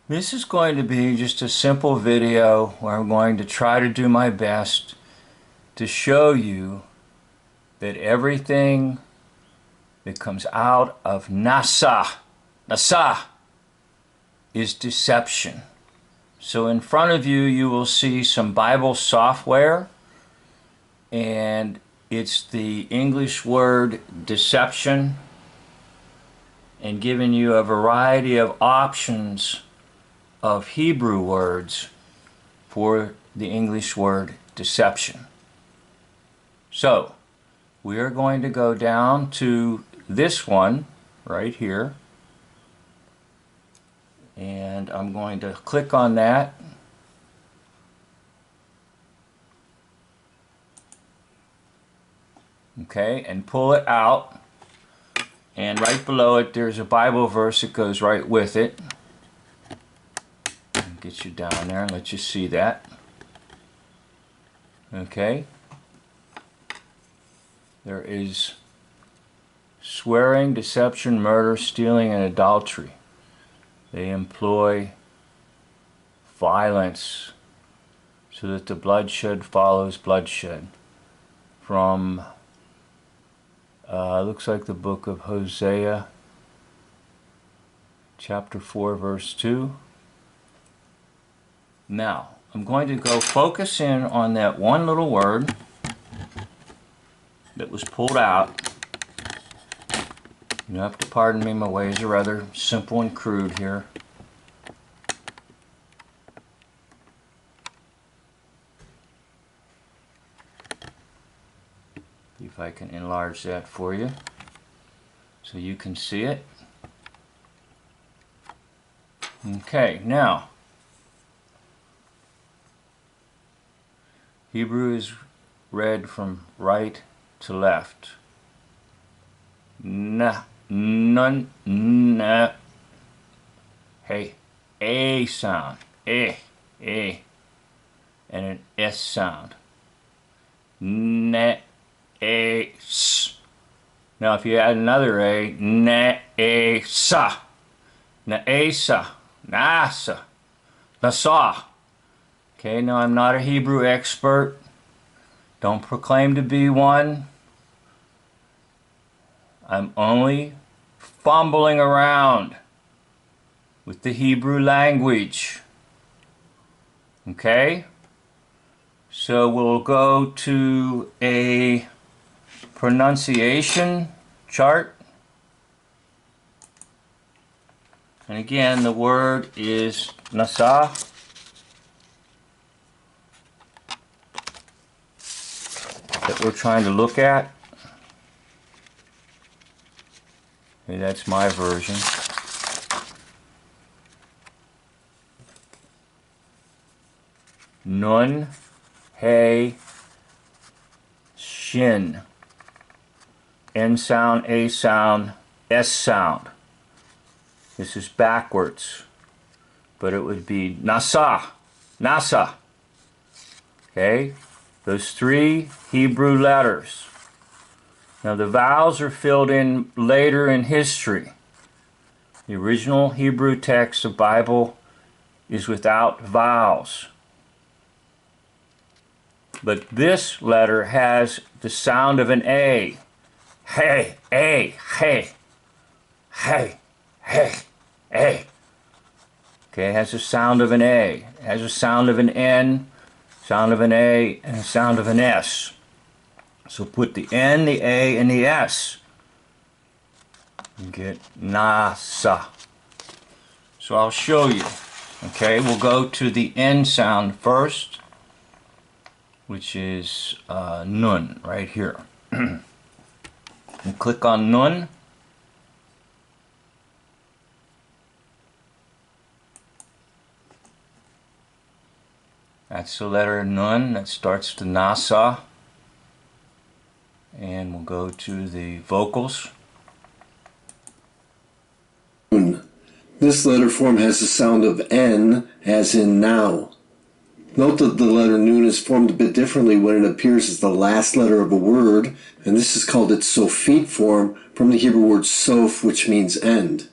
This is going to be just a simple video where I'm going to try to do my best to show you that everything that comes out of NASA is deception. So in front of you, you will see some Bible software, and it's the English word deception, and giving you a variety of options of Hebrew words for the English word deception. So we are going to go down to this one right here, and I'm going to click on that. Okay, and pull it out, and right below it there's a Bible verse that goes right with it. Get you down there and let you see that. Okay. There is swearing, deception, murder, stealing, and adultery. They employ violence so that the bloodshed follows bloodshed. From looks like the book of Hosea, chapter 4, verse 2. Now, I'm going to go focus in on that one little word that was pulled out. You have to pardon me, my ways are rather simple and crude here. See if I can enlarge that for you so you can see it. Okay, now Hebrew is read from right to left. Na, nun, na. Hey, a sound, and an s sound. Na, a, s. Now, if you add another a, na, a, sa, na, a, sa, nasa, nasa. Okay, now I'm not a Hebrew expert. Don't proclaim to be one. I'm only fumbling around with the Hebrew language. Okay? So we'll go to a pronunciation chart. And again, the word is nasa. That we're trying to look at. Okay, that's my version. Nun, hey, shin. N sound, A sound, S sound. This is backwards, but it would be nasa, nasa. Okay? Those three Hebrew letters. Now the vowels are filled in later in history. The original Hebrew text of the Bible is without vowels. But this letter has the sound of an A. Hey, A, hey, hey, hey, A. Okay, it has the sound of an A. It has the sound of an N, sound of an A, and a sound of an S. So put the N, the A, and the S. You get nasa. So I'll show you. Okay, we'll go to the N sound first, which is nun, right here. And click on nun. That's the letter nun that starts the nasa. And we'll go to the vocals. This letter form has the sound of N, as in now. Note that the letter nun is formed a bit differently when it appears as the last letter of a word, and this is called its sophete form from the Hebrew word soph, which means end.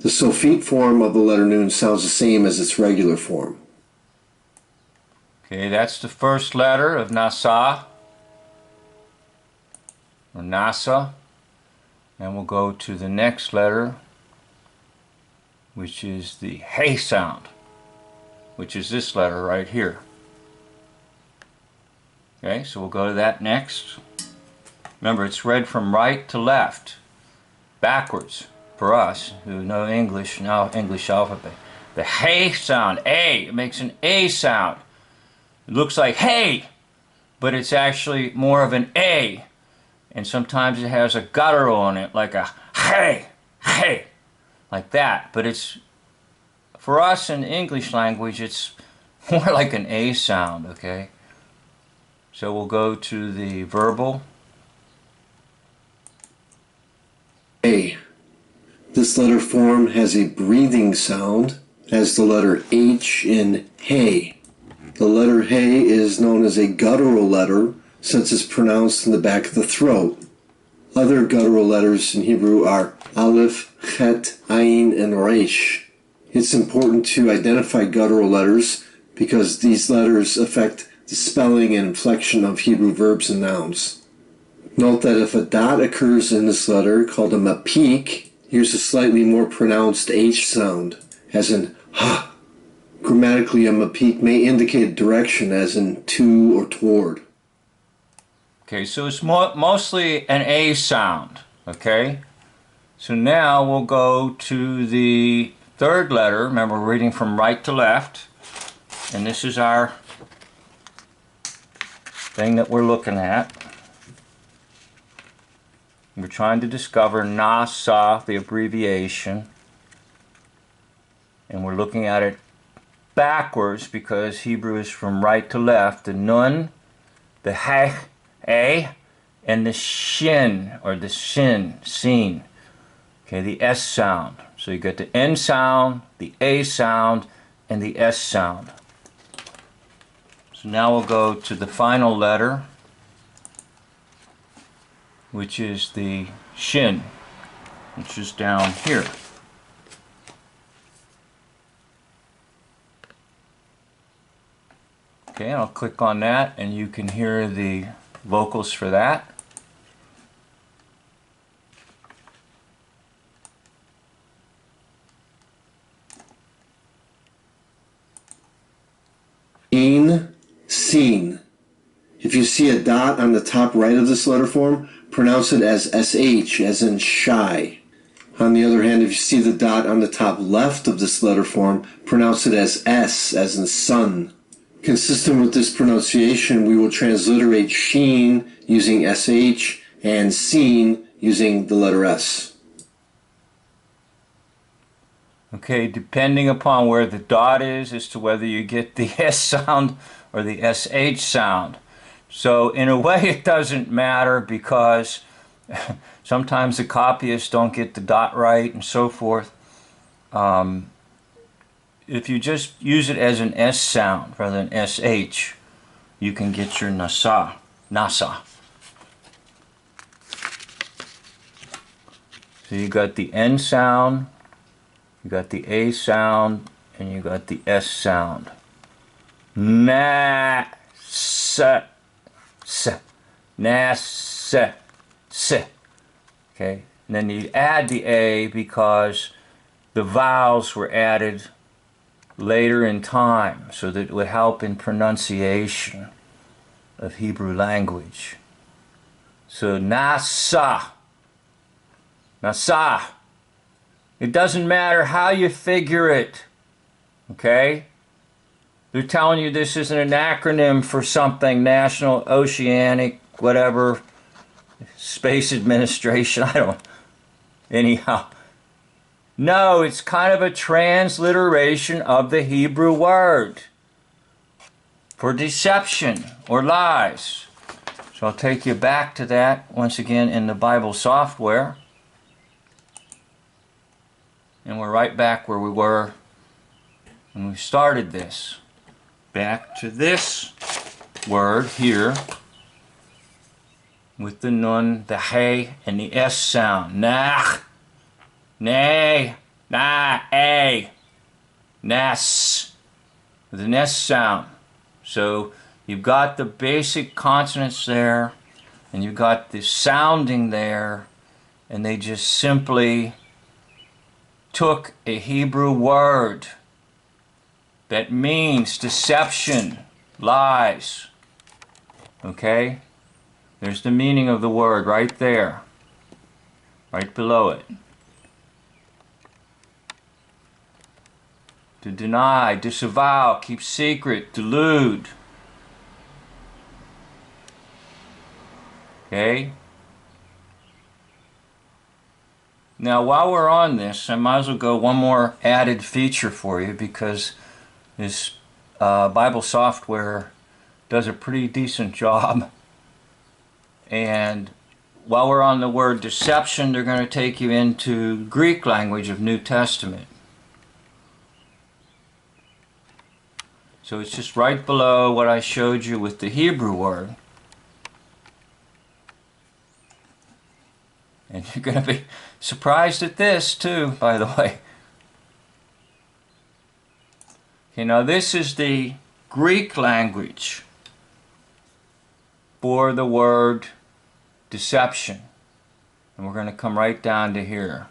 The Sofit form of the letter Nun sounds the same as its regular form. Okay, that's the first letter of Nasa, or Nasa. And we'll go to the next letter, which is the Hey sound, which is this letter right here. Okay, so we'll go to that next. Remember, it's read from right to left, backwards, for us who know English, now English alphabet. The Hey sound, A, it makes an A sound. It looks like hey, but it's actually more of an A. And sometimes it has a guttural in it, like a hey, hey, like that. But it's, for us in English language, it's more like an A sound, okay? So we'll go to the verbal. A. This letter form has a breathing sound, as the letter H in hey. The letter hey is known as a guttural letter since it's pronounced in the back of the throat. Other guttural letters in Hebrew are Aleph, Chet, Ayin, and Resh. It's important to identify guttural letters because these letters affect the spelling and inflection of Hebrew verbs and nouns. Note that if a dot occurs in this letter, called a mapik, here's a slightly more pronounced H sound, as in ha. Grammatically, a mapik may indicate direction, as in to or toward. Okay, so it's mostly an A sound, okay? So now we'll go to the third letter. Remember, we're reading from right to left. And this is our thing that we're looking at. We're trying to discover Nasa, the abbreviation. And we're looking at it backwards because Hebrew is from right to left. The Nun, the Heh, A, and the Shin, or the Sin, Sin. Okay, the S sound. So you get the N sound, the A sound, and the S sound. So now we'll go to the final letter, which is the Shin, which is down here. Okay, I'll click on that and you can hear the vocals for that. Seen. If you see a dot on the top right of this letter form, pronounce it as SH, as in shy. On the other hand, if you see the dot on the top left of this letter form, pronounce it as S, as in sun. Consistent with this pronunciation, we will transliterate sheen using SH and seen using the letter S. Okay, depending upon where the dot is as to whether you get the S sound or the SH sound. So in a way it doesn't matter because sometimes the copyists don't get the dot right and so forth. If you just use it as an S sound rather than SH, you can get your Nasa. Nasa. So you got the N sound, you got the A sound, and you got the S sound. Na, sa, sa, na, sa, sa. Okay, and then you add the A because the vowels were added later in time, so that it would help in pronunciation of Hebrew language. So Nasa, Nasa. It doesn't matter how you figure it, okay? They're telling you this isn't an acronym for something, National Oceanic, whatever, Space Administration, I don't, anyhow. No, it's kind of a transliteration of the Hebrew word for deception or lies. So I'll take you back to that once again in the Bible software. And we're right back where we were when we started this. Back to this word here with the nun, the hey, and the S sound. Nach, nay, A. Ness. With an S sound. So you've got the basic consonants there, and you've got the sounding there, and they just simply took a Hebrew word that means deception, lies. Okay? There's the meaning of the word right there, right below it. To deny, disavow, keep secret, delude. Okay? Now, while we're on this, I might as well go one more added feature for you, because this Bible software does a pretty decent job. And while we're on the word deception, they're going to take you into Greek language of New Testament. So it's just right below what I showed you with the Hebrew word. And you're going to be surprised at this too, by the way. Okay, now this is the Greek language for the word deception. And we're going to come right down to here.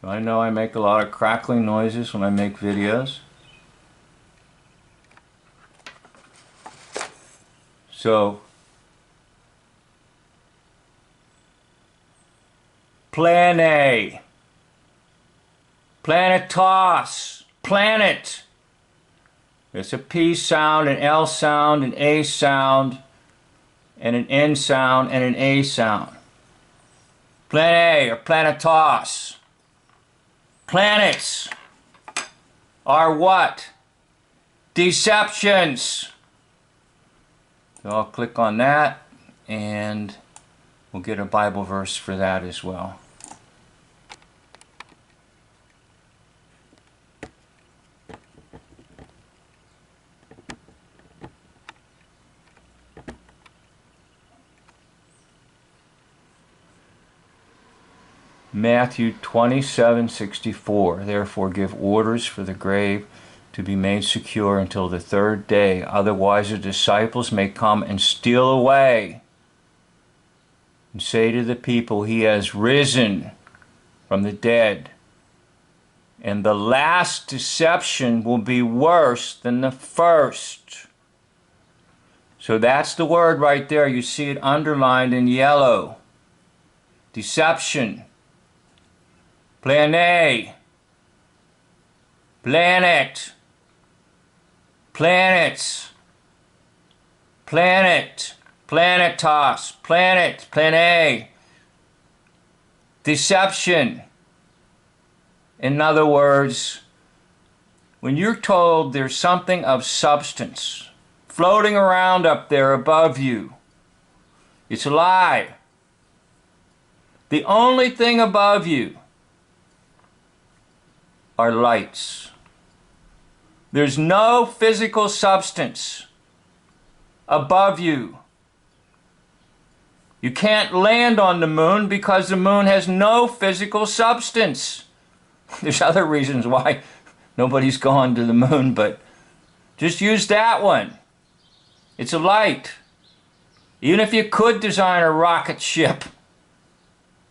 I know I make a lot of crackling noises when I make videos. So, plane, planetos, planet. It's a P sound, an L sound, an A sound, and an N sound, and an A sound. Plane or planetos. Planets are what? Deceptions. So I'll click on that, and we'll get a Bible verse for that as well. Matthew 27:64. Therefore give orders for the grave to be made secure until the third day. Otherwise the disciples may come and steal away and say to the people, he has risen from the dead. And the last deception will be worse than the first. So that's the word right there. You see it underlined in yellow. Deception. Plane, planet, planets, planet, planetos, planet, plane, deception. In other words, when you're told there's something of substance floating around up there above you, it's a lie. The only thing above you are lights. There's no physical substance above you. You can't land on the moon because the moon has no physical substance. There's other reasons why nobody's gone to the moon, but just use that one. It's a light. Even if you could design a rocket ship,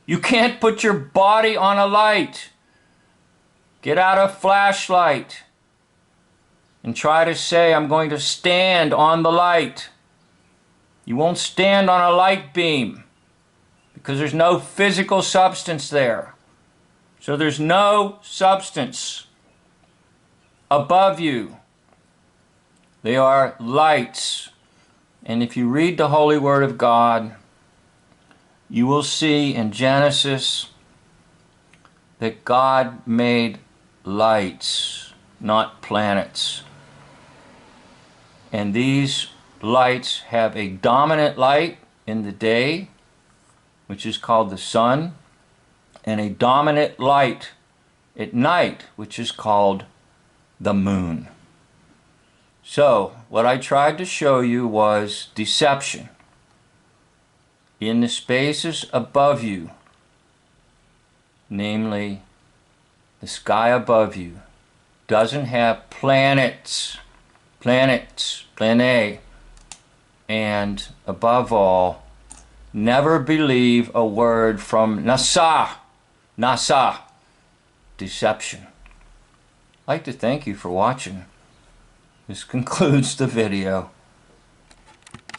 you can't put your body on a light. Get out a flashlight and try to say, I'm going to stand on the light. You won't stand on a light beam because there's no physical substance there. So there's no substance above you. They are lights. And if you read the Holy Word of God, you will see in Genesis that God made lights, not planets. And these lights have a dominant light in the day, which is called the sun, and a dominant light at night, which is called the moon. So, what I tried to show you was deception. In the spaces above you, namely the sky above you, doesn't have planets, plane, and above all, never believe a word from NASA, deception. I'd like to thank you for watching. This concludes the video.